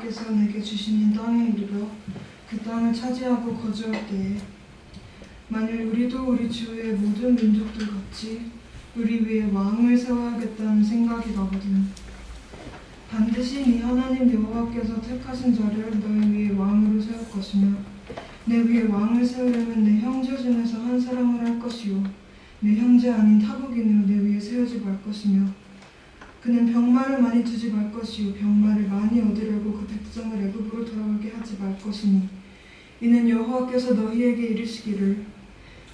여호와께서 내게 주시는 땅에 이르러 그 땅을 차지하고 거주할 때에 만일 우리도 우리 주위의 모든 민족들 같이 우리 위에 왕을 세워야겠다는 생각이 나거든. 반드시 네 하나님 여호와께서 택하신 자를 너희 위에 왕으로 세울 것이며 내 위에 왕을 세우려면 내 형제 중에서 한 사람을 할 것이요 내 형제 아닌 타국인으로 내 위에 세우지 말 것이며 그는 병마를 많이 두지 말 것이요 병마를 많이 얻으려고 그 백성을 애굽으로 돌아오게 하지 말 것이니 이는 여호와께서 너희에게 이르시기를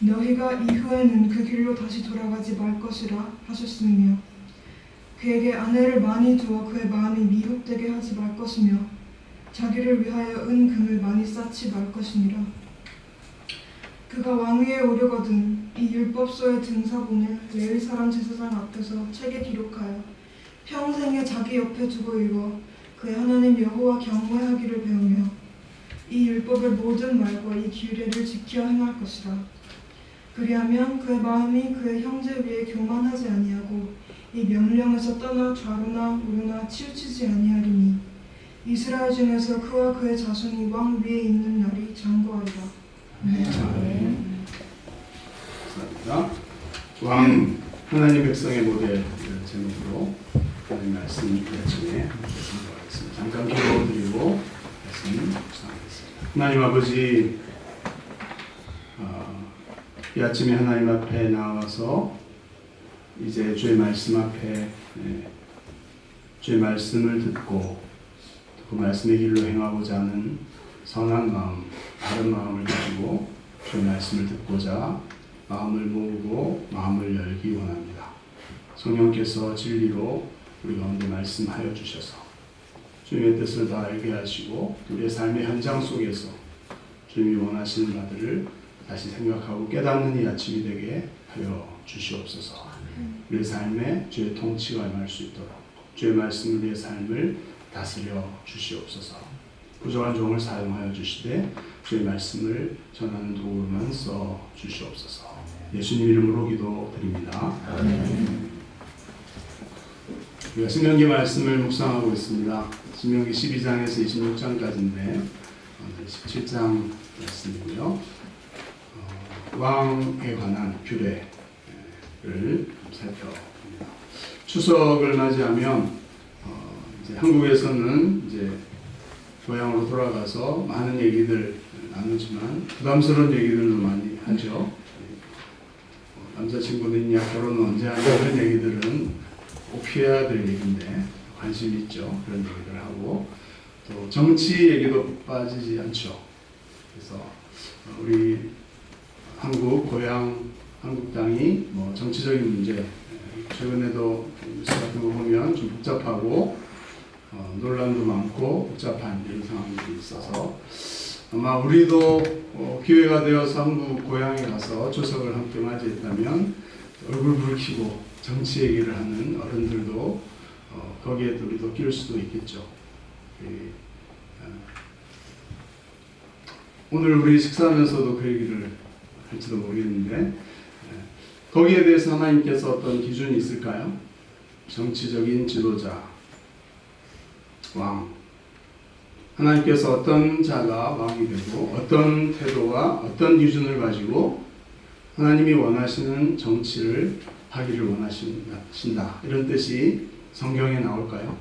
너희가 이후에는 그 길로 다시 돌아가지 말 것이라 하셨으며 그에게 아내를 많이 두어 그의 마음이 미혹되게 하지 말 것이며 자기를 위하여 은금을 많이 쌓지 말 것이니라. 그가 왕위에 오르거든 이 율법서의 등사본을 레위 사람 제사장 앞에서 책에 기록하여 평생에 자기 옆에 두고 읽어 그의 하나님 여호와 경외하기를 배우며 이 율법의 모든 말과 이 규례를 지켜 행할 것이라. 그리하면 그의 마음이 그의 형제 위에 교만하지 아니하고 이 명령에서 떠나 좌로나 우로나 치우치지 아니하리니 이스라엘 중에서 그와 그의 자손이 왕 위에 있는 날이 장구하리라. 감사합니다. 왕 하나님 백성의 모델 제목으로 하나님 말씀 아침에 말씀하겠습니다. 잠깐 기도드리고 말씀 묵상하겠습니다. 하나님 아버지, 이 아침에 하나님 앞에 나와서 이제 주의 말씀 앞에 주의 말씀을 듣고 그 말씀의 길로 행하고자 하는 선한 마음, 바른 마음을 가지고 주의 말씀을 듣고자 마음을 모으고 마음을 열기 원합니다. 성령께서 진리로 우리 가운데 말씀하여 주셔서 주님의 뜻을 다 알게 하시고 우리의 삶의 현장 속에서 주님이 원하시는 바들을 다시 생각하고 깨닫는 이 아침이 되게 하여 주시옵소서. 우리의 삶에 주의 통치가 임할 수 있도록 주의 말씀 우리의 삶을 다스려 주시옵소서. 부족한 종을 사용하여 주시되 주의 말씀을 전하는 도구로만 써 주시옵소서. 예수님 이름으로 기도드립니다. 우리가 신명기 말씀을 묵상하고 있습니다. 신명기 12장에서 26장까지인데 오늘 17장 말씀이고요. 왕에 관한 규례를 살펴봅니다. 추석을 맞이하면 이제 한국에서는 이제 고향으로 돌아가서 많은 얘기들 나누지만 부담스러운 얘기들도 많이 하죠. 남자친구는 있냐, 결혼은 언제 하냐 이런 얘기들은 꼭 피해야 될 얘기인데 관심 있죠. 그런 얘기를 하고 또 정치 얘기도 빠지지 않죠. 그래서 우리 한국 고향 한국 땅이 뭐 정치적인 문제 최근에도 뉴스 같은 거 보면 좀 복잡하고 논란도 많고 복잡한 이런 상황들이 있어서 아마 우리도 기회가 되어서 한국 고향에 가서 추석을 함께 맞이했다면 얼굴 붉히고 정치 얘기를 하는 어른들도 거기에도 우리도 끼울 수도 있겠죠. 오늘 우리 식사하면서도 그 얘기를 할지도 모르겠는데 거기에 대해서 하나님께서 어떤 기준이 있을까요? 정치적인 지도자, 왕. 하나님께서 어떤 자가 왕이 되고 어떤 태도와 어떤 기준을 가지고 하나님이 원하시는 정치를 하기를 원하신다. 이런 뜻이 성경에 나올까요?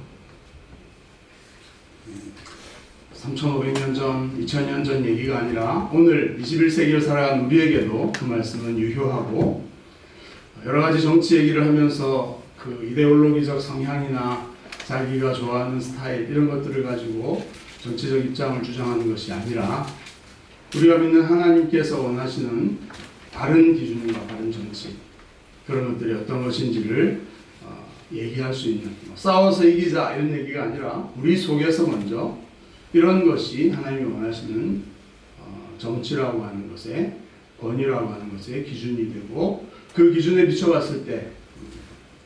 3,500년 전, 2,000년 전 얘기가 아니라 오늘 21세기를 살아가는 우리에게도 그 말씀은 유효하고 여러 가지 정치 얘기를 하면서 그 이데올로기적 성향이나 자기가 좋아하는 스타일 이런 것들을 가지고 정치적 입장을 주장하는 것이 아니라 우리가 믿는 하나님께서 원하시는 바른 기준과 바른 정치 그런 것들이 어떤 것인지를 얘기할 수 있는 싸워서 이기자 이런 얘기가 아니라 우리 속에서 먼저 이런 것이 하나님이 원하시는 정치라고 하는 것의 권위라고 하는 것의 기준이 되고 그 기준에 비춰봤을 때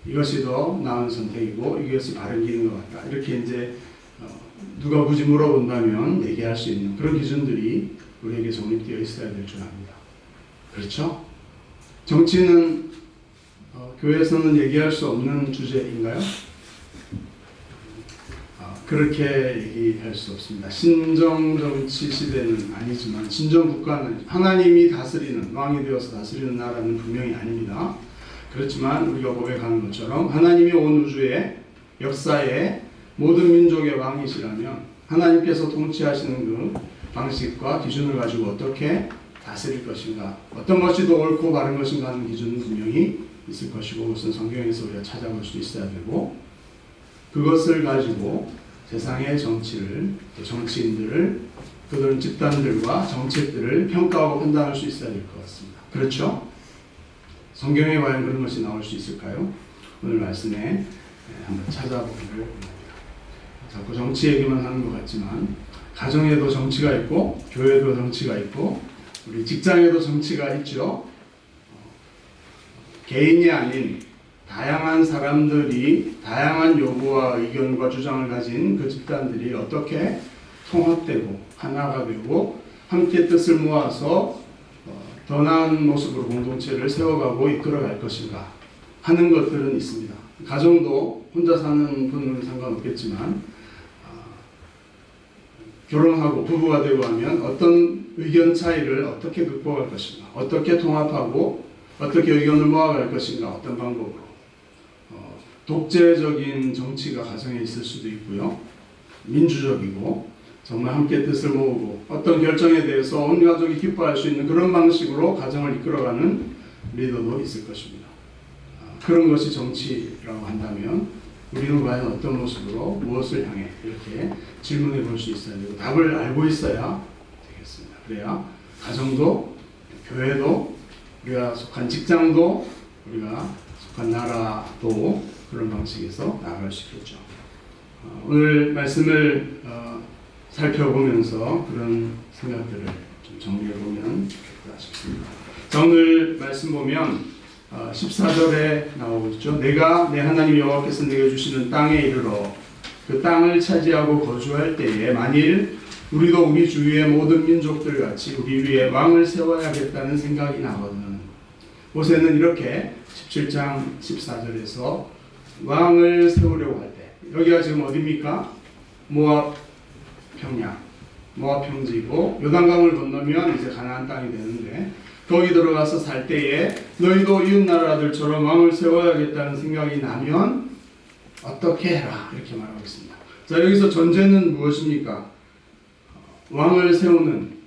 이것이 더 나은 선택이고 이것이 바른 길인 것 같다. 이렇게 이제 누가 굳이 물어본다면 얘기할 수 있는 그런 기준들이 우리에게 정립되어 있어야 될 줄 압니다. 그렇죠? 정치는 교회에서는 얘기할 수 없는 주제인가요? 그렇게 얘기할 수 없습니다. 신정정치 시대는 아니지만 신정국가는 하나님이 다스리는, 왕이 되어서 다스리는 나라는 분명히 아닙니다. 그렇지만 우리가 고백하는 것처럼 하나님이 온 우주의 역사에 모든 민족의 왕이시라면 하나님께서 통치하시는 그 방식과 기준을 가지고 어떻게 다스릴 것인가, 어떤 것이 더 옳고 바른 것인가 하는 기준은 분명히 있을 것이고, 그것은 성경에서 우리가 찾아볼 수 있어야 되고, 그것을 가지고 세상의 정치를, 또 정치인들을, 그들은 집단들과 정책들을 평가하고 판단할 수 있어야 될 것 같습니다. 그렇죠? 성경에 과연 그런 것이 나올 수 있을까요? 오늘 말씀에 한번 찾아보기를 원합니다. 자꾸 정치 얘기만 하는 것 같지만 가정에도 정치가 있고, 교회도 정치가 있고, 우리 직장에도 정치가 있죠. 개인이 아닌 다양한 사람들이 다양한 요구와 의견과 주장을 가진 그 집단들이 어떻게 통합되고 하나가 되고 함께 뜻을 모아서 더 나은 모습으로 공동체를 세워가고 이끌어갈 것인가 하는 것들은 있습니다. 가정도 혼자 사는 분은 상관없겠지만 결혼하고 부부가 되고 하면 어떤 의견 차이를 어떻게 극복할 것인가, 어떻게 통합하고 어떻게 의견을 모아갈 것인가, 어떤 방법으로. 독재적인 정치가 가정에 있을 수도 있고요. 민주적이고 정말 함께 뜻을 모으고 어떤 결정에 대해서 온 가족이 기뻐할 수 있는 그런 방식으로 가정을 이끌어가는 리더도 있을 것입니다. 그런 것이 정치라고 한다면 우리는 과연 어떤 모습으로 무엇을 향해 이렇게 질문해 볼 수 있어야 되고 답을 알고 있어야 되겠습니다. 그래야 가정도, 교회도, 우리가 속한 직장도, 우리가 속한 나라도 그런 방식에서 나아갈 수 있겠죠. 오늘 말씀을 살펴보면서 그런 생각들을 좀 정리해 보면 좋겠다 싶습니다. 자, 오늘 말씀 보면 14절에 나오죠. 내가 내 하나님 여호와께서 내게 주시는 땅에 이르러 그 땅을 차지하고 거주할 때에 만일 우리도 우리 주위의 모든 민족들 같이 우리 위에 왕을 세워야겠다는 생각이 나거든. 모세는 이렇게 17장 14절에서 왕을 세우려고 할 때, 여기가 지금 어디입니까? 모압 평야, 모압 평지이고 요단강을 건너면 이제 가나안 땅이 되는데 거기 들어가서 살 때에 너희도 이웃 나라들처럼 왕을 세워야겠다는 생각이 나면 어떻게 해라, 이렇게 말하고 있습니다. 자, 여기서 전제는 무엇입니까? 왕을 세우는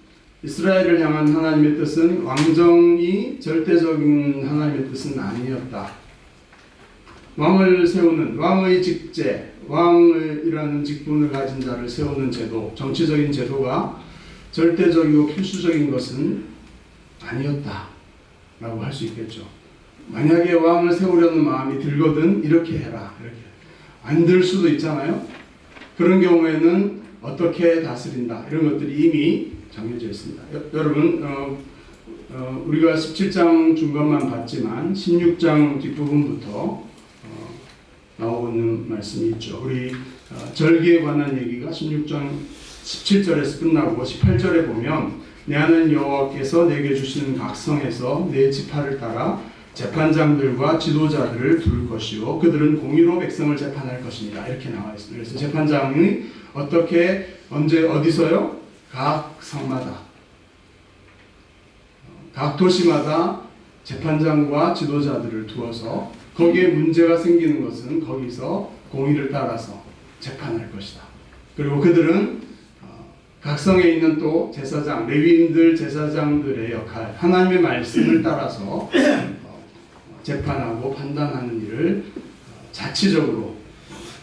이스라엘을 향한 하나님의 뜻은 왕정이 절대적인 하나님의 뜻은 아니었다. 왕을 세우는 왕의 직제, 왕이라는 직분을 가진 자를 세우는 제도, 정치적인 제도가 절대적이고 필수적인 것은 아니었다 라고 할 수 있겠죠. 만약에 왕을 세우려는 마음이 들거든 이렇게 해라, 이렇게 안 들 수도 있잖아요. 그런 경우에는 어떻게 다스린다, 이런 것들이 이미 정해져 있습니다. 여러분 우리가 17장 중간만 봤지만 16장 뒷부분부터 나오고 있는 말씀이 있죠. 우리 절기에 관한 얘기가 16장 17절에서 끝나고 18절에 보면 내 하나님 여호와께서 내게 주시는 각성에서 내 지파를 따라 재판장들과 지도자들을 둘 것이요 그들은 공의로 백성을 재판할 것입니다. 이렇게 나와 있습니다. 그래서 재판장이 어떻게 언제 어디서요? 각 성마다 각 도시마다 재판장과 지도자들을 두어서 거기에 문제가 생기는 것은 거기서 공의를 따라서 재판할 것이다. 그리고 그들은 각성에 있는 또 제사장, 레위인들 제사장들의 역할, 하나님의 말씀을 따라서 재판하고 판단하는 일을 자치적으로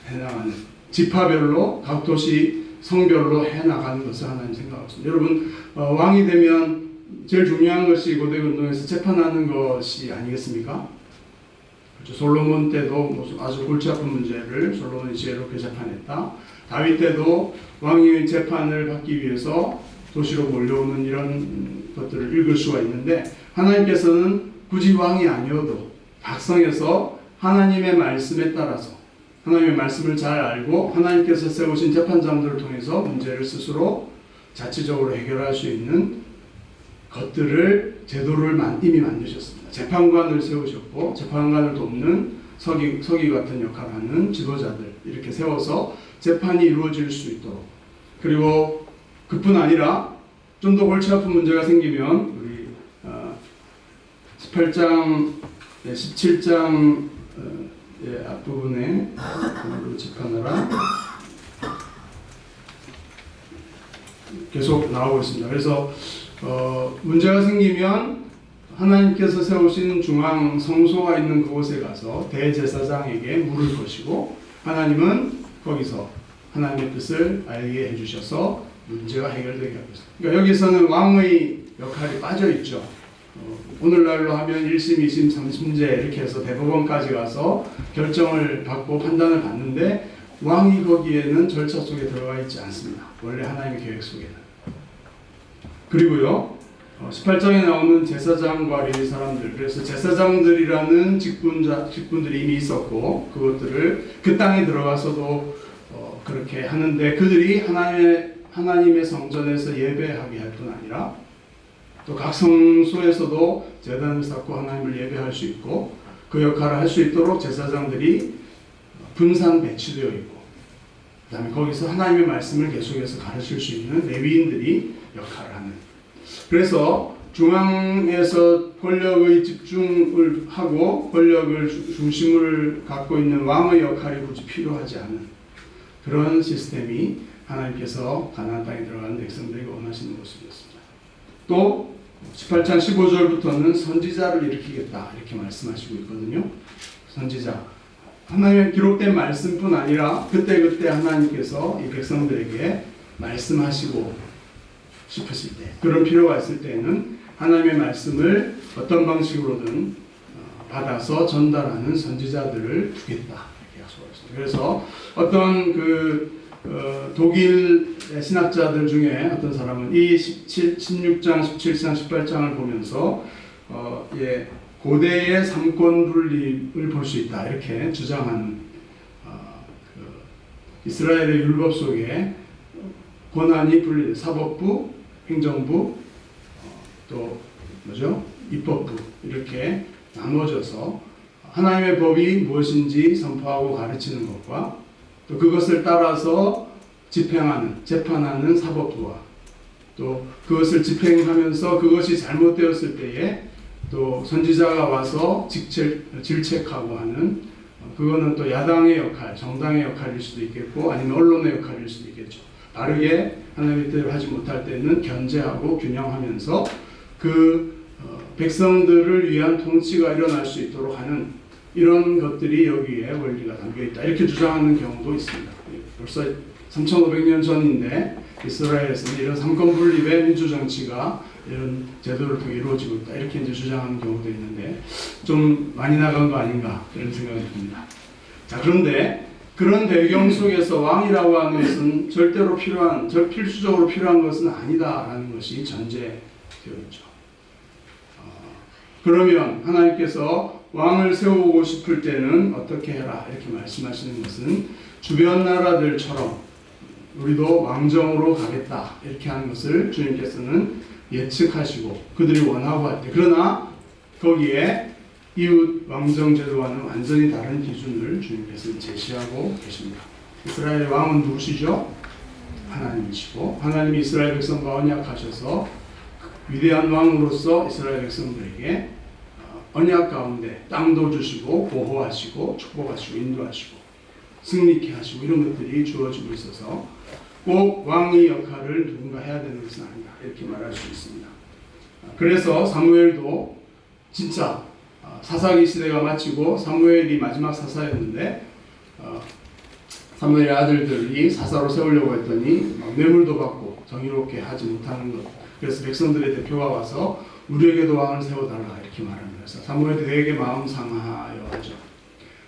해나가는, 지파별로 각 도시 성별로 해나가는 것을 하나님 생각하고 있습니다. 여러분 왕이 되면 제일 중요한 것이 고대 운동에서 재판하는 것이 아니겠습니까? 그렇죠. 솔로몬 때도 아주 골치 아픈 문제를 솔로몬이 지혜롭게 재판했다. 다윗 때도 왕이 재판을 받기 위해서 도시로 몰려오는 이런 것들을 읽을 수가 있는데 하나님께서는 굳이 왕이 아니어도 각성해서 하나님의 말씀에 따라서 하나님의 말씀을 잘 알고 하나님께서 세우신 재판장들을 통해서 문제를 스스로 자치적으로 해결할 수 있는 것들을 제도를 이미 만드셨습니다. 재판관을 세우셨고 재판관을 돕는 서기 같은 역할을 하는 지도자들 이렇게 세워서 재판이 이루어질 수 있도록, 그리고 그뿐 아니라 좀 더 골치 아픈 문제가 생기면 우리 18장, 17장 앞부분에 재판하라 계속 나오고 있습니다. 그래서 문제가 생기면 하나님께서 세우신 중앙 성소가 있는 그곳에 가서 대제사장에게 물을 것이고, 하나님은 거기서 하나님의 뜻을 알게 해주셔서 문제가 해결되게 하고 있습니다. 그러니까 여기서는 왕의 역할이 빠져 있죠. 오늘날로 하면 1심, 2심, 3심제 이렇게 해서 대법원까지 가서 결정을 받고 판단을 받는데, 왕이 거기에는 절차 속에 들어가 있지 않습니다. 원래 하나님의 계획 속에는. 그리고요, 18장에 나오는 제사장과 레위 사람들, 그래서 제사장들이라는 직분들이 이미 있었고, 그것들을 그 땅에 들어가서도 그렇게 하는데, 그들이 하나님의 성전에서 예배하게 할 뿐 아니라 또 각 성소에서도 제단을 쌓고 하나님을 예배할 수 있고, 그 역할을 할 수 있도록 제사장들이 분산 배치되어 있고, 그 다음에 거기서 하나님의 말씀을 계속해서 가르칠 수 있는 레위인들이 역할을 하는. 그래서 중앙에서 권력의 집중을 하고 권력을 중심을 갖고 있는 왕의 역할이 굳이 필요하지 않은 그런 시스템이 하나님께서 가나안 땅에 들어가는 백성들에게 원하시는 모습이었습니다. 또 18장 15절부터는 선지자를 일으키겠다 이렇게 말씀하시고 있거든요. 선지자, 하나님의 기록된 말씀뿐 아니라 그때그때 하나님께서 이 백성들에게 말씀하시고 싶으실 때, 그런 필요가 있을 때에는 하나님의 말씀을 어떤 방식으로든 받아서 전달하는 선지자들을 두겠다 이렇게 약속하셨습니다. 그래서 어떤 독일 신학자들 중에 어떤 사람은 이 16장, 17장, 18장을 보면서 고대의 삼권 분립을 볼 수 있다 이렇게 주장하는, 이스라엘의 율법 속에 권한이 분리, 사법부, 행정부, 또 입법부 이렇게 나눠져서 하나님의 법이 무엇인지 선포하고 가르치는 것과, 또 그것을 따라서 집행하는, 재판하는 사법부와, 또 그것을 집행하면서 그것이 잘못되었을 때에 또 선지자가 와서 질책하고 하는, 그거는 또 야당의 역할, 정당의 역할일 수도 있겠고 아니면 언론의 역할일 수도 있겠죠. 바르게 하나님의 뜻을 하지 못할 때는 견제하고 균형하면서 백성들을 위한 통치가 일어날 수 있도록 하는 이런 것들이 여기에 원리가 담겨있다 이렇게 주장하는 경우도 있습니다. 벌써 3500년 전인데 이스라엘에서는 이런 삼권 분립의 민주정치가 이런 제도를 통해 이루어지고 있다 이렇게 이제 주장하는 경우도 있는데, 좀 많이 나간 거 아닌가 그런 생각이 듭니다. 자, 그런데 그런 배경 속에서 왕이라고 하는 것은 절대로 필수적으로 필요한 것은 아니다라는 것이 전제되어 있죠. 그러면 하나님께서 왕을 세우고 싶을 때는 어떻게 해라 이렇게 말씀하시는 것은, 주변 나라들처럼 우리도 왕정으로 가겠다 이렇게 하는 것을 주님께서는 예측하시고 그들이 원하고 할 때, 그러나 거기에 이웃 왕정 제도와는 완전히 다른 기준을 주님께서는 제시하고 계십니다. 이스라엘의 왕은 누구시죠? 하나님이시고, 하나님이 이스라엘 백성과 언약하셔서 위대한 왕으로서 이스라엘 백성들에게 언약 가운데 땅도 주시고 보호하시고 축복하시고 인도하시고 승리케 하시고 이런 것들이 주어지고 있어서 꼭 왕의 역할을 누군가 해야 되는 것은 아니다 이렇게 말할 수 있습니다. 그래서 사무엘도 진짜 사사기 시대가 마치고 사무엘이 마지막 사사였는데, 사무엘의 아들들이 사사로 세우려고 했더니 뇌물도 받고 정의롭게 하지 못하는 것, 그래서 백성들의 대표가 와서 우리에게도 왕을 세워달라 이렇게 말합니다. 그래서 사무엘이 되게 마음 상하여 하죠.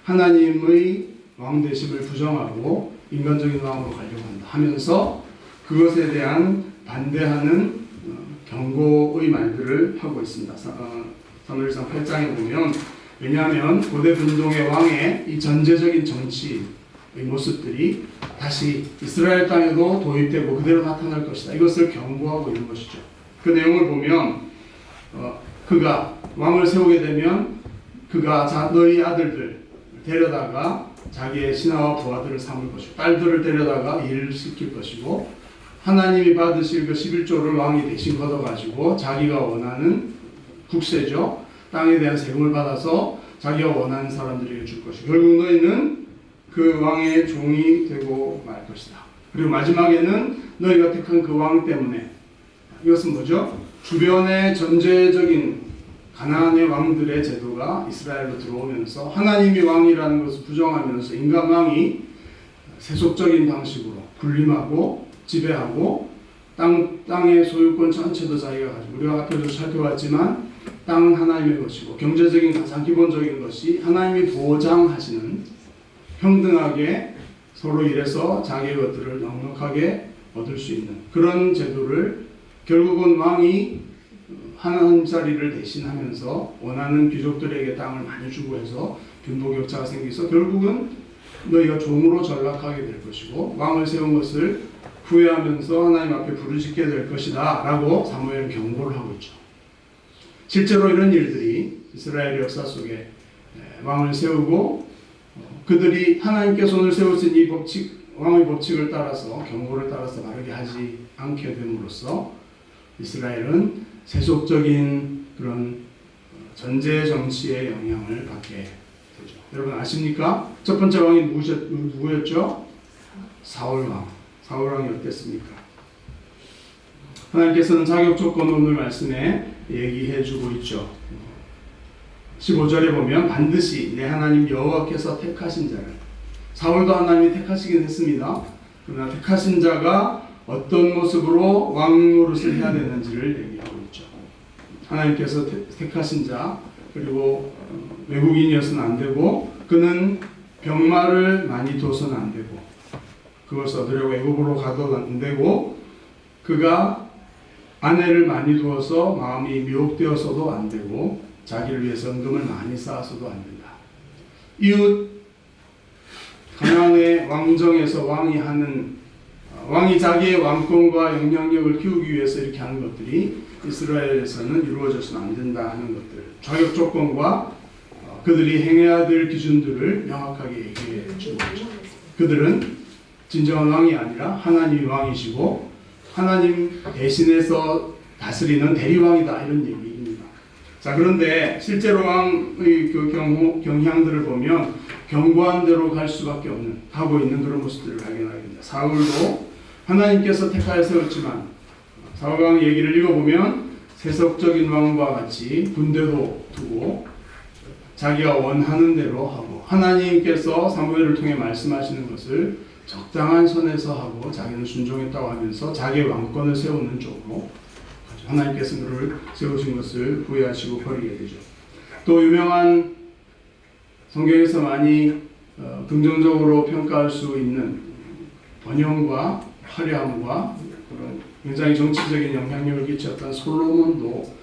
하나님의 왕 되심을 부정하고 인간적인 왕으로 가려고 한다 하면서 그것에 대한 반대하는 경고의 말들을 하고 있습니다. 사무엘상 8장에 보면, 왜냐하면 고대 분동의 왕의 이 전제적인 정치의 모습들이 다시 이스라엘 땅에도 도입되고 그대로 나타날 것이다. 이것을 경고하고 있는 것이죠. 그 내용을 보면 그가 왕을 세우게 되면 그가 너희 아들들 데려다가 자기의 신하와 부하들을 삼을 것이고 딸들을 데려다가 일을 시킬 것이고 하나님이 받으실 그 11조를 왕이 대신 걷어가지고 자기가 원하는 국세죠. 땅에 대한 세금을 받아서 자기가 원하는 사람들에게 줄 것이고 결국 너희는 그 왕의 종이 되고 말 것이다. 그리고 마지막에는 너희가 택한 그 왕 때문에 이것은 뭐죠? 주변의 전제적인 가나안의 왕들의 제도가 이스라엘로 들어오면서 하나님이 왕이라는 것을 부정하면서 인간 왕이 세속적인 방식으로 군림하고 지배하고 땅의 소유권 전체도 자기가 가지고 우리가 앞에도 살펴봤지만 땅은 하나님의 것이고 경제적인 가장 기본적인 것이 하나님이 보장하시는 평등하게 서로 일해서 자기의 것들을 넉넉하게 얻을 수 있는 그런 제도를 결국은 왕이 하나님 자리를 대신하면서 원하는 귀족들에게 땅을 많이 주고 해서 빈부격차가 생기서 결국은 너희가 종으로 전락하게 될 것이고 왕을 세운 것을 후회하면서 하나님 앞에 부르짖게 될 것이다 라고 사무엘은 경고를 하고 있죠. 실제로 이런 일들이 이스라엘 역사 속에 왕을 세우고 그들이 하나님께 손을 세우신 이 왕의 법칙을 따라서 경고를 따라서 바르게 하지 않게 됨으로써 이스라엘은 세속적인 그런 전제 정치의 영향을 받게 되죠. 여러분 아십니까? 첫 번째 왕이 누구였죠? 사울왕. 사울왕이 어땠습니까? 하나님께서는 자격 조건을 오늘 말씀에 얘기해 주고 있죠. 15절에 보면 반드시 내 하나님 여호와께서 택하신 자를 사울도 하나님이 택하시긴 했습니다. 그러나 택하신 자가 어떤 모습으로 왕 노릇을 해야 되는지를 얘기하고 있죠. 하나님께서 택하신 자 그리고 외국인이어서는 안 되고 그는 병마를 많이 둬서는 안 되고 그것을 얻으려고 애국으로 가도 안 되고 그가 아내를 많이 두어서 마음이 미혹되어서도 안 되고 자기를 위해서 은금을 많이 쌓아서도 안 된다. 이웃 가나안의 왕정에서 왕이 자기의 왕권과 영향력을 키우기 위해서 이렇게 하는 것들이 이스라엘에서는 이루어져서는 안 된다 하는 것들 자격 조건과 그들이 행해야 될 기준들을 명확하게 얘기해 주고 있죠. 그들은 진정한 왕이 아니라 하나님이 왕이시고 하나님 대신해서 다스리는 대리왕이다 이런 얘기입니다. 자 그런데 실제로 왕의 그 경향들을 보면 경고한 대로 갈 수밖에 없는 가고 있는 그런 모습들을 발견하게 됩니다. 사울도 하나님께서 택하여 세웠지만 사울왕 얘기를 읽어보면 세속적인 왕과 같이 군대도 두고 자기가 원하는 대로 하고 하나님께서 사무엘을 통해 말씀하시는 것을 적당한 선에서 하고 자기는 순종했다고 하면서 자기의 왕권을 세우는 쪽으로 하나님께서 그를 세우신 것을 후회하시고 버리게 되죠. 또 유명한 성경에서 많이 긍정적으로 평가할 수 있는 번영과 화려함과 그런 굉장히 정치적인 영향력을 끼쳤던 솔로몬도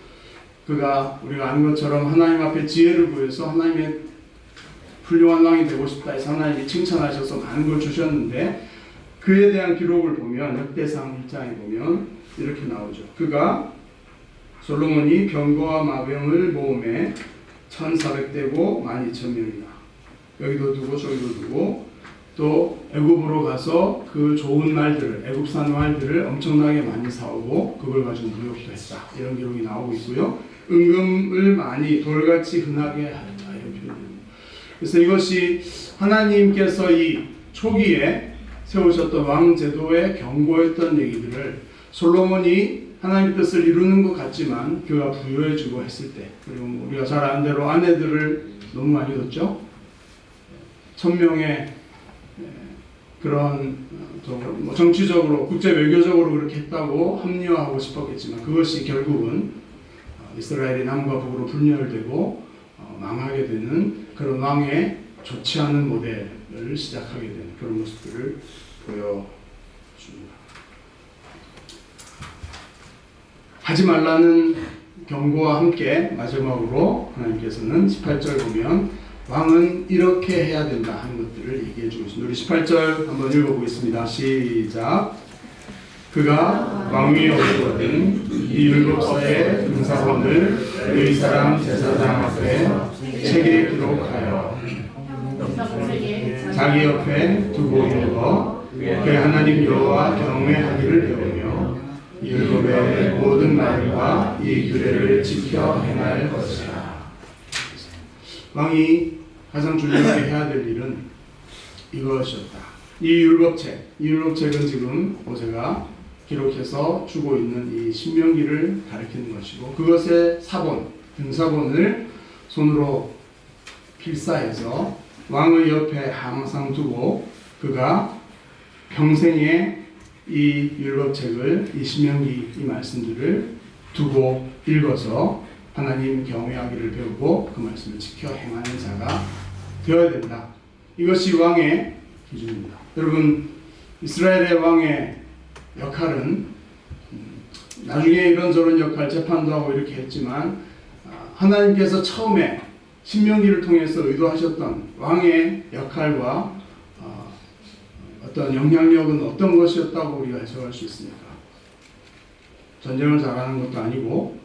그가 우리가 아는 것처럼 하나님 앞에 지혜를 구해서 하나님의 훌륭한 왕이 되고 싶다 해서 하나님이 칭찬하셔서 많은 걸 주셨는데 그에 대한 기록을 보면 역대상 1장에 보면 이렇게 나오죠. 그가 솔로몬이 병거와 마병을 모음에 1400대고 12,000명이다. 여기도 두고 저기도 두고 또 애굽으로 가서 그 좋은 말들을 애굽산 말들을 엄청나게 많이 사오고 그걸 가지고 무역도 했다. 이런 기록이 나오고 있고요. 은금을 많이 돌같이 흔하게 하였다. 이런 표현입니다. 그래서 이것이 하나님께서 이 초기에 세우셨던 왕제도의 경고했던 얘기들을 솔로몬이 하나님의 뜻을 이루는 것 같지만 그가 부유해지고 했을 때 그리고 우리가 잘 아는 대로 아내들을 너무 많이 뒀죠. 1000명의 그런 뭐 정치적으로 국제 외교적으로 그렇게 했다고 합리화하고 싶었겠지만 그것이 결국은 이스라엘이 남과 북으로 분열되고 망하게 되는 그런 왕의 좋지 않은 모델을 시작하게 되는 그런 모습들을 보여줍니다. 하지 말라는 경고와 함께 마지막으로 하나님께서는 18절 보면 왕은 이렇게 해야 된다 하는 것들을 얘기해 주고 있습니다. 우리 18절 한번 읽어보겠습니다. 시작. 그가 왕위에 오르거든 이 율법서의 등사본을 의 사람 제사장 앞에 책에 기록하여 자기 옆에 두고 읽어 그의 하나님 여호와 경외하기를 배우며 율법의 모든 말과 이 규례를 지켜 행할 것이라. 왕이 가장 중요하게 해야 될 일은 이것이었다. 이 율법책은 지금 모세가 기록해서 주고 있는 이 신명기를 가리키는 것이고, 그것의 사본, 등사본을 손으로 필사해서 왕의 옆에 항상 두고 그가 평생에 이 율법책을, 이 신명기 이 말씀들을 두고 읽어서 하나님 경외하기를 배우고 그 말씀을 지켜 행하는 자가 되어야 된다. 이것이 왕의 기준입니다. 여러분, 이스라엘의 왕의 역할은 나중에 이런저런 역할, 재판도 하고 이렇게 했지만, 하나님께서 처음에 신명기를 통해서 의도하셨던 왕의 역할과 어떤 영향력은 어떤 것이었다고 우리가 해석할 수 있습니까? 전쟁을 잘하는 것도 아니고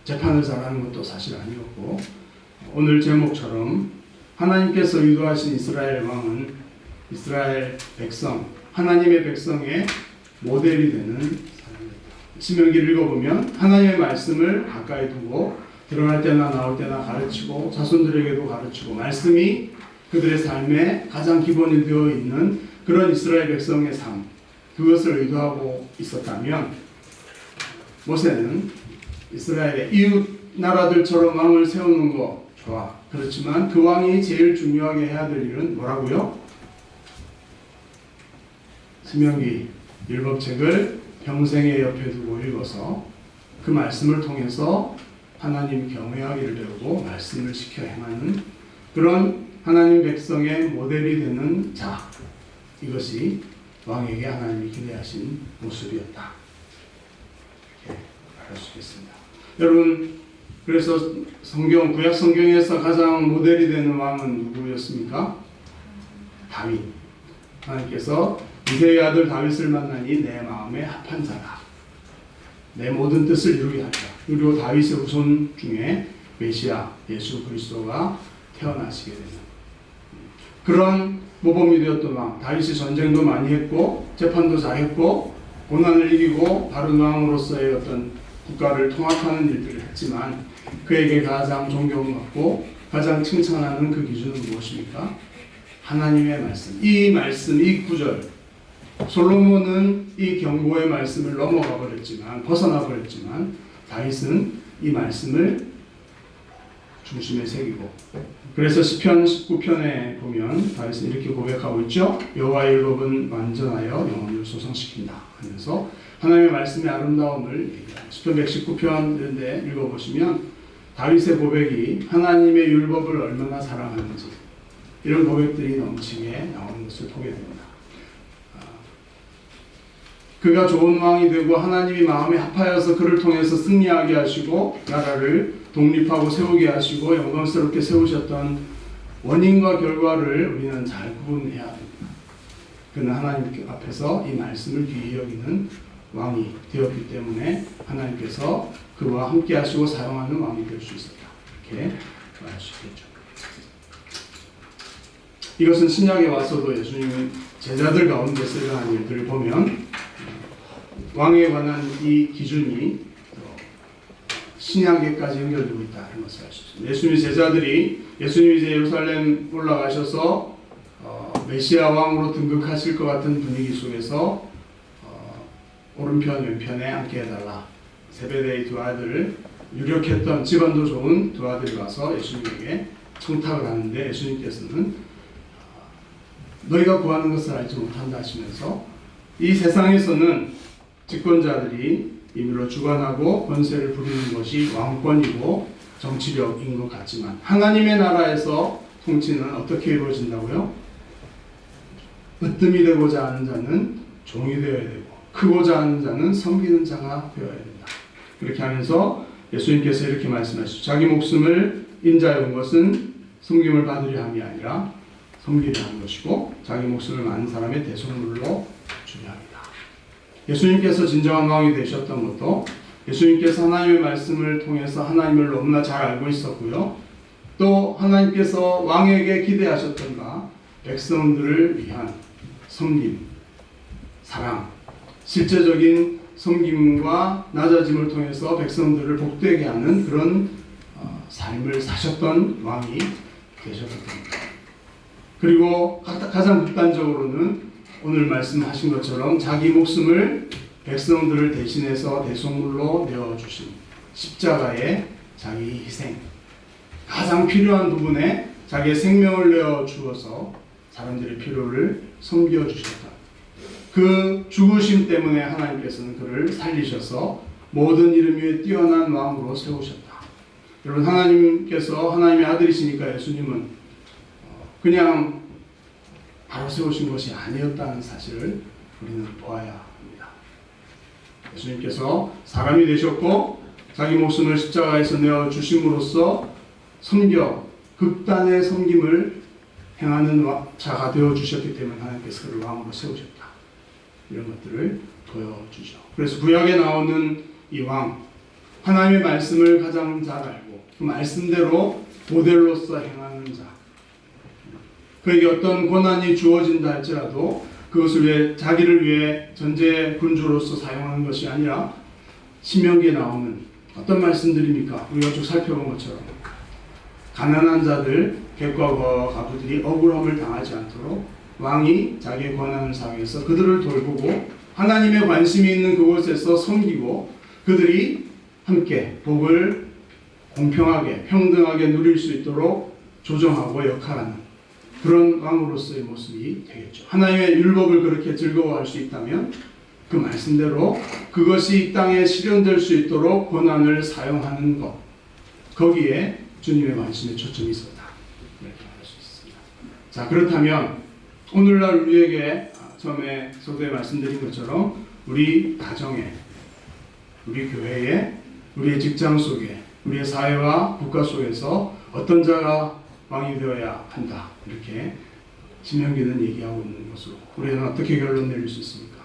재판을 잘하는 것도 사실 아니었고, 오늘 제목처럼 하나님께서 의도하신 이스라엘 왕은 이스라엘 백성, 하나님의 백성의 모델이 되는 사람입니다. 신명기를 읽어보면 하나님의 말씀을 가까이 두고 들어갈 때나 나올 때나 가르치고 자손들에게도 가르치고, 말씀이 그들의 삶에 가장 기본이 되어 있는 그런 이스라엘 백성의 삶, 그것을 의도하고 있었다면, 모세는 이스라엘의 이웃 나라들처럼 왕을 세우는 거 좋아. 그렇지만 그 왕이 제일 중요하게 해야 될 일은 뭐라고요? 신명기 율법책을 평생에 옆에 두고 읽어서 그 말씀을 통해서 하나님 경외하기를 배우고 말씀을 지켜 행하는 그런 하나님 백성의 모델이 되는 자, 이것이 왕에게 하나님이 기대하신 모습이었다. 이렇게 말할 수 있겠습니다. 여러분, 그래서 구약 성경에서 가장 모델이 되는 왕은 누구였습니까? 다윗. 하나님께서 이새의 아들 다윗을 만나니 내 마음에 합한 자라, 내 모든 뜻을 이루게 하리라. 그리고 다윗의 후손 중에 메시아 예수 그리스도가 태어나시게 되는 그런 모범이 되었던 왕. 다윗이 전쟁도 많이 했고 재판도 잘했고 고난을 이기고 바른 왕으로서의 어떤 국가를 통합하는 일들을 했지만, 그에게 가장 존경받고 가장 칭찬하는 그 기준은 무엇입니까? 하나님의 말씀. 이 말씀, 이 구절. 솔로몬은 이 경고의 말씀을 넘어가 버렸지만, 벗어나 버렸지만, 다윗은 이 말씀을 중심에 새기고, 그래서 시편 19편에 보면 다윗은 이렇게 고백하고 있죠. 여호와의 율법은 완전하여 영혼을 소성시킨다 하면서 하나님의 말씀의 아름다움을 얘기합니다. 시편 119편 이런 데 읽어보시면 다윗의 고백이 하나님의 율법을 얼마나 사랑하는지, 이런 고백들이 넘치게 나오는 것을 보게 됩니다. 그가 좋은 왕이 되고 하나님이 마음에 합하여서 그를 통해서 승리하게 하시고 나라를 독립하고 세우게 하시고 영광스럽게 세우셨던 원인과 결과를 우리는 잘 구분해야 됩니다. 그는 하나님 앞에서 이 말씀을 귀히 여기는 왕이 되었기 때문에 하나님께서 그와 함께 하시고 사용하는 왕이 될 수 있었다, 이렇게 말할 수 있겠죠. 이것은 신약에 와서도 예수님은 제자들 가운데서 일어난 일들을 보면 왕에 관한 이 기준이 신약에까지 연결되고 있다는 것을 알 수 있습니다. 예수님의 제자들이, 예수님이 이제 예루살렘 올라가셔서 메시아 왕으로 등극하실 것 같은 분위기 속에서 오른편 왼편에 앉게 해달라, 세베대의 두 아들을, 유력했던 집안도 좋은 두 아들이 와서 예수님에게 청탁을 하는데, 예수님께서는 너희가 구하는 것을 알지 못한다 하시면서, 이 세상에서는 집권자들이 임의로 주관하고 권세를 부리는 것이 왕권이고 정치력인 것 같지만, 하나님의 나라에서 통치는 어떻게 이루어진다고요? 으뜸이 되고자 하는 자는 종이 되어야 되고, 크고자 하는 자는 섬기는 자가 되어야 된다. 그렇게 하면서 예수님께서 이렇게 말씀하시죠. 자기 목숨을 인자해 온 것은 섬김을 받으려 함이 아니라 섬기려 하는 것이고, 자기 목숨을 많은 사람의 대속물로 주려 합니다. 예수님께서 진정한 왕이 되셨던 것도 예수님께서 하나님의 말씀을 통해서 하나님을 너무나 잘 알고 있었고요. 또 하나님께서 왕에게 기대하셨던 바, 백성들을 위한 섬김, 사랑, 실제적인 섬김과 낮아짐을 통해서 백성들을 복되게 하는 그런 삶을 사셨던 왕이 되셨기 때문입니다. 그리고 가장 극단적으로는 오늘 말씀하신 것처럼 자기 목숨을 백성들을 대신해서 대속물로 내어주신 십자가의 자기 희생, 가장 필요한 부분에 자기의 생명을 내어주어서 사람들의 필요를 섬겨주셨다. 그 죽으심 때문에 하나님께서는 그를 살리셔서 모든 이름 위에 뛰어난 왕으로 세우셨다. 여러분, 하나님께서 하나님의 아들이시니까 예수님은 그냥 바로 세우신 것이 아니었다는 사실을 우리는 보아야 합니다. 예수님께서 사람이 되셨고 자기 목숨을 십자가에서 내어주심으로써 극단의 섬김을 행하는 자가 되어주셨기 때문에 하나님께서 그를 왕으로 세우셨다. 이런 것들을 보여주죠. 그래서 구약에 나오는 이 왕, 하나님의 말씀을 가장 잘 알고 그 말씀대로 모델로서 행하는 자, 그에게 어떤 고난이 주어진다 할지라도 그것을 위해 자기를 위해 전제 군주로서 사용하는 것이 아니라 신명기에 나오는 어떤 말씀들입니까? 우리가 쭉 살펴본 것처럼 가난한 자들, 객과 과부들이 억울함을 당하지 않도록 왕이 자기의 권한을 사용해서 그들을 돌보고 하나님의 관심이 있는 그곳에서 섬기고 그들이 함께 복을 공평하게 평등하게 누릴 수 있도록 조정하고 역할하는 그런 왕으로서의 모습이 되겠죠. 하나님의 율법을 그렇게 즐거워할 수 있다면 그 말씀대로 그것이 이 땅에 실현될 수 있도록 권한을 사용하는 것, 거기에 주님의 관심에 초점이 있었다. 이렇게 말할 수 있습니다. 자, 그렇다면 오늘날 우리에게 처음에 서두에 말씀드린 것처럼 우리 가정에, 우리 교회에, 우리의 직장 속에, 우리의 사회와 국가 속에서 어떤 자가 왕이 되어야 한다. 이렇게 신명기는 얘기하고 있는 것으로 우리는 어떻게 결론 내릴 수 있습니까?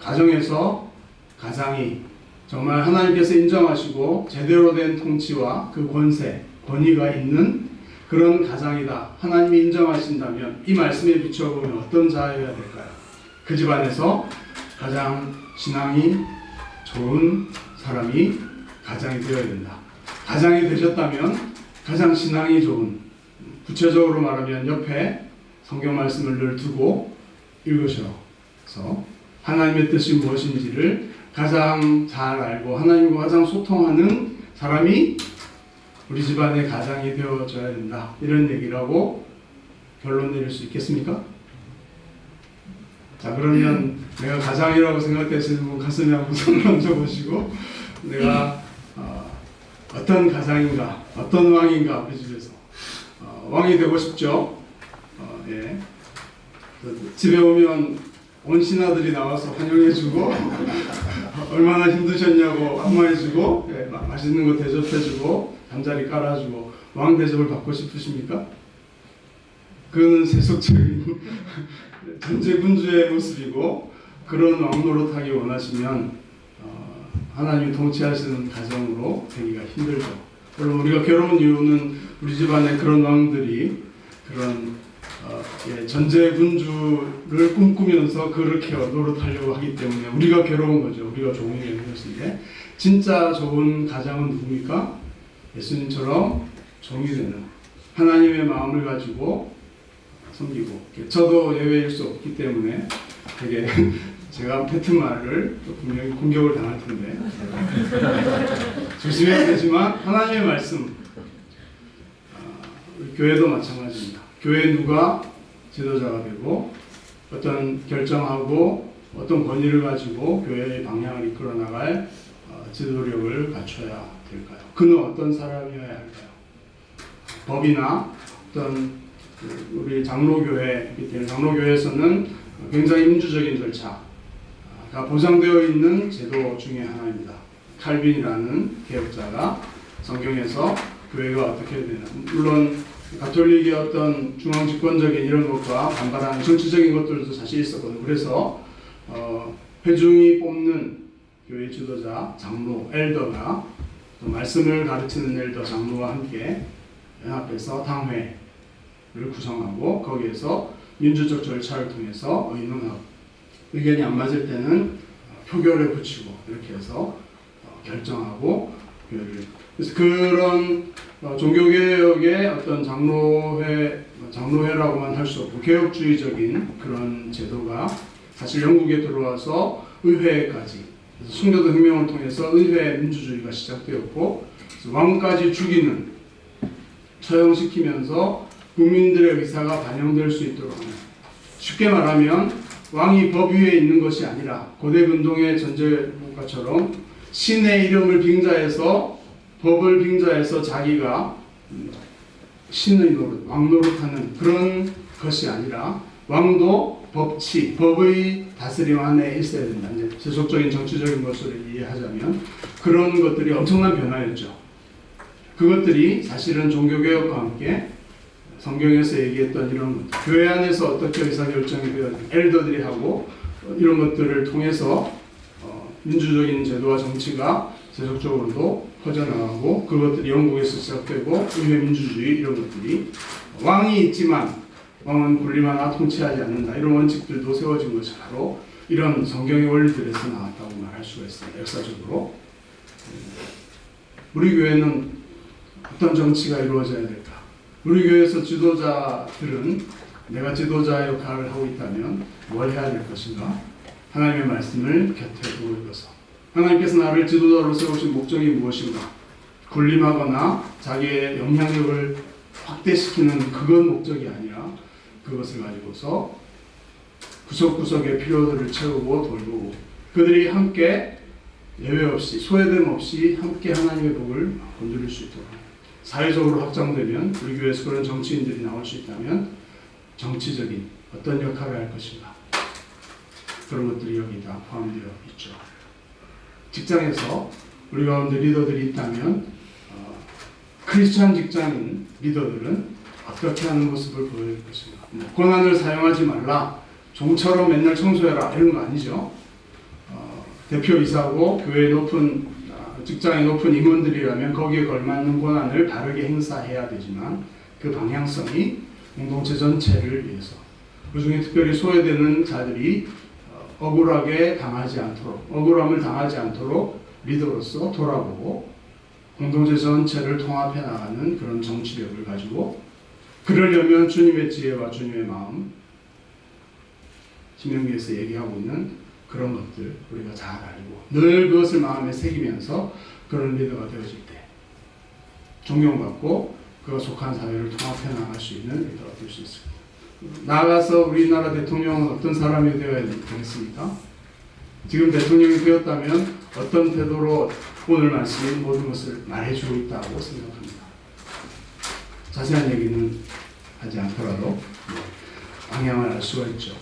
가정에서 가장이 정말 하나님께서 인정하시고 제대로 된 통치와 그 권세, 권위가 있는 그런 가장이다. 하나님이 인정하신다면 이 말씀에 비춰보면 어떤 자여야 될까요? 그 집안에서 가장 신앙이 좋은 사람이 가장이 되어야 된다. 가장이 되셨다면 가장 신앙이 좋은, 구체적으로 말하면 옆에 성경 말씀을 늘 두고 읽으셔서 하나님의 뜻이 무엇인지를 가장 잘 알고 하나님과 가장 소통하는 사람이 우리 집안의 가장이 되어줘야 된다. 이런 얘기를 하고 결론 내릴 수 있겠습니까? 자, 그러면 내가 가장이라고 생각되시는 분 가슴에 한번 손을 얹어보시고 내가 어떤 가장인가, 어떤 왕인가 우리 집에서 왕이 되고 싶죠. 예. 집에 오면 온 신하들이 나와서 환영해주고 얼마나 힘드셨냐고 안마해주고 예, 맛있는 거 대접해주고 잠자리 깔아주고 왕 대접을 받고 싶으십니까? 그거는 세속적인 전제군주의 모습이고 그런 왕 노릇하기 원하시면 하나님이 통치하시는 가정으로 되기가 힘들죠. 여러분, 우리가 괴로운 이유는 우리 집안에 그런 왕들이 그런 전제군주를 꿈꾸면서 그렇게 노릇하려고 하기 때문에 우리가 괴로운 거죠. 우리가 종이 되는 것인데 진짜 좋은 가장은 누굽니까? 예수님처럼 종이 되는 하나님의 마음을 가지고 섬기고, 저도 예외일 수 없기 때문에 되게 제가 뱉은 말을 분명히 공격을 당할 텐데 조심해야 되지만 하나님의 말씀, 우리 교회도 마찬가지입니다. 교회 누가 지도자가 되고 어떤 결정하고 어떤 권위를 가지고 교회의 방향을 이끌어 나갈 지도력을 갖춰야 될까요? 그는 어떤 사람이어야 할까요? 법이나 어떤 우리 장로교회이기 때문에 장로교회에서는 굉장히 민주적인 절차가 보장되어 있는 제도 중에 하나입니다. 칼빈이라는 개혁자가 성경에서 교회가 어떻게 되나, 물론 가톨릭의 어떤 중앙 집권적인 이런 것과 반발하는 정치적인 것들도 사실 있었거든요. 그래서 회중이 뽑는 교회 지도자, 장로, 엘더가 또 말씀을 가르치는 엘더, 장로와 함께 연합해서 당회, 구성하고 거기에서 민주적 절차를 통해서 의논하고 의견이 안 맞을 때는 표결에 붙이고 이렇게 해서 결정하고 그래서 그런 종교개혁의 어떤 장로회라고만 할 수 없고 개혁주의적인 그런 제도가 사실 영국에 들어와서 의회까지 순교도 혁명을 통해서 의회 민주주의가 시작되었고 왕까지 죽이는 처형시키면서 국민들의 의사가 반영될 수 있도록 하는 쉽게 말하면 왕이 법 위에 있는 것이 아니라 고대 근동의 전제국가처럼 신의 이름을 빙자해서 법을 빙자해서 자기가 신의 노릇, 왕 노릇하는 그런 것이 아니라 왕도 법치, 법의 다스림 안에 있어야 된다. 이제 세속적인 정치적인 것을 이해하자면 그런 것들이 엄청난 변화였죠. 그것들이 사실은 종교개혁과 함께 성경에서 얘기했던 이런 교회 안에서 어떻게 의사결정이 되어 엘더들이 하고 이런 것들을 통해서 민주적인 제도와 정치가 세속적으로도 퍼져나가고 그것들이 영국에서 시작되고 의회 민주주의 이런 것들이 왕이 있지만 왕은 군림하나 통치하지 않는다 이런 원칙들도 세워진 것이 바로 이런 성경의 원리들에서 나왔다고 말할 수가 있습니다. 역사적으로 우리 교회는 어떤 정치가 이루어져야 될까? 우리 교회에서 지도자들은 내가 지도자 역할을 하고 있다면 뭘 해야 될 것인가? 하나님의 말씀을 곁에 두고 읽어서 하나님께서 나를 지도자로 세우신 목적이 무엇인가? 군림하거나 자기의 영향력을 확대시키는 그건 목적이 아니라 그것을 가지고서 구석구석의 필요들을 채우고 돌보고 그들이 함께 예외 없이 소외됨 없이 함께 하나님의 복을 건드릴 수 있도록 사회적으로 확장되면 우리 교회에서 그런 정치인들이 나올 수 있다면 정치적인 어떤 역할을 할 것인가 그런 것들이 여기 다 포함되어 있죠. 직장에서 우리 가운데 리더들이 있다면 크리스찬 직장인 리더들은 어떻게 하는 모습을 보여줄 것인가. 권한을 사용하지 말라. 종처럼 맨날 청소해라. 이런 거 아니죠. 대표이사고 교회의 높은 직장의 높은 임원들이라면 거기에 걸맞는 권한을 바르게 행사해야 되지만 그 방향성이 공동체 전체를 위해서 그 중에 특별히 소외되는 자들이 억울하게 당하지 않도록 억울함을 당하지 않도록 리더로서 돌아보고 공동체 전체를 통합해 나가는 그런 정치력을 가지고 그러려면 주님의 지혜와 주님의 마음 신명기에서 얘기하고 있는 그런 것들 우리가 잘 알고 늘 그것을 마음에 새기면서 그런 리더가 되어질 때 존경받고 그가 속한 사회를 통합해 나갈 수 있는 리더가 될 수 있습니다. 나아가서 우리나라 대통령은 어떤 사람이 되어야 되겠습니까? 지금 대통령이 되었다면 어떤 태도로 오늘 말씀인 모든 것을 말해주고 있다고 생각합니다. 자세한 얘기는 하지 않더라도 방향을 알 수가 있죠.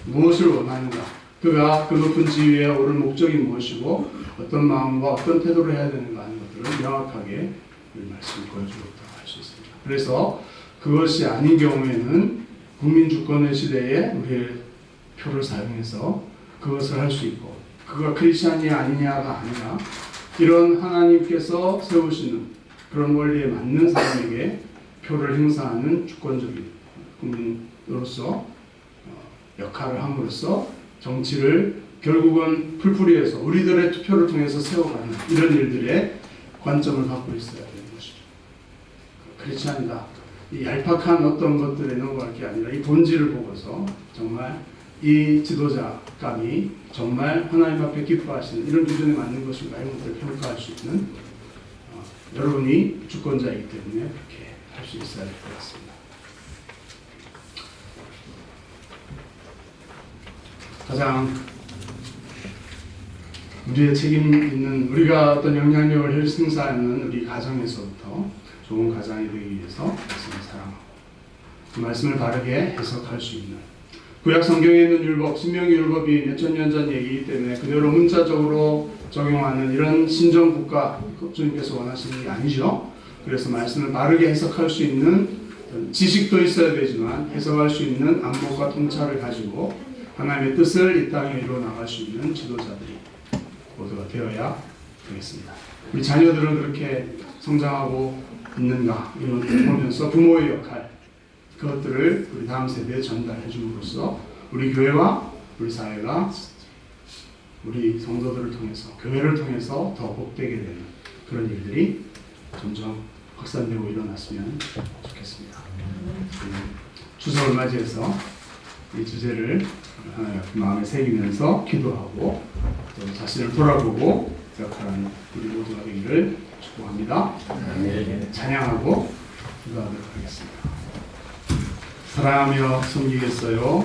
무엇을 원하는가? 그가 그 높은 지위에 오를 목적이 무엇이고 어떤 마음과 어떤 태도를 해야 되는가 하는 것들을 명확하게 우리 말씀을 보여주고 있다고 할 수 있습니다. 그래서 그것이 아닌 경우에는 국민주권의 시대에 우리의 표를 사용해서 그것을 할 수 있고 그가 크리스찬이 아니냐가 아니라 이런 하나님께서 세우시는 그런 원리에 맞는 사람에게 표를 행사하는 주권적인 국민으로서 역할을 함으로써 정치를 결국은 풀풀이해서 우리들의 투표를 통해서 세워가는 이런 일들의 관점을 갖고 있어야 되는 것이죠. 크리스찬이다. 이 얄팍한 어떤 것들에 넘어갈 게 아니라 이 본질을 보고서 정말 이 지도자감이 정말 하나님 앞에 기뻐하시는 이런 기준에 맞는 것인가 이런 것들을 평가할 수 있는 여러분이 주권자이기 때문에 그렇게 할 수 있어야 될 것 같습니다. 가장 우리의 책임 있는 우리가 어떤 영향력을 행사하는 우리 가정에서부터 좋은 가장이 되기 위해서 말씀을 사랑하고 그 말씀을 바르게 해석할 수 있는 구약 성경에 있는 율법, 신명기 율법이 몇천 년 전 얘기이기 때문에 그대로 문자적으로 적용하는 이런 신정 국가 주님께서 원하시는 게 아니죠. 그래서 말씀을 바르게 해석할 수 있는 지식도 있어야 되지만 해석할 수 있는 안목과 통찰을 가지고 하나님의 뜻을 이 땅에 이루어 나갈 수 있는 지도자들이 모두가 되어야 되겠습니다. 우리 자녀들은 그렇게 성장하고 있는가 이런 것을 보면서 부모의 역할 그것들을 우리 다음 세대에 전달해 줌으로써 우리 교회와 우리 사회가 우리 성도들을 통해서 교회를 통해서 더 복되게 되는 그런 일들이 점점 확산되고 일어났으면 좋겠습니다. 추석을 맞이해서 이 주제를 마음에 새기면서 기도하고 또 자신을 돌아보고 생각하는 우리 모두가 되기를 축복합니다. 찬양하고 기도하도록 하겠습니다. 사랑하며 섬기겠어요.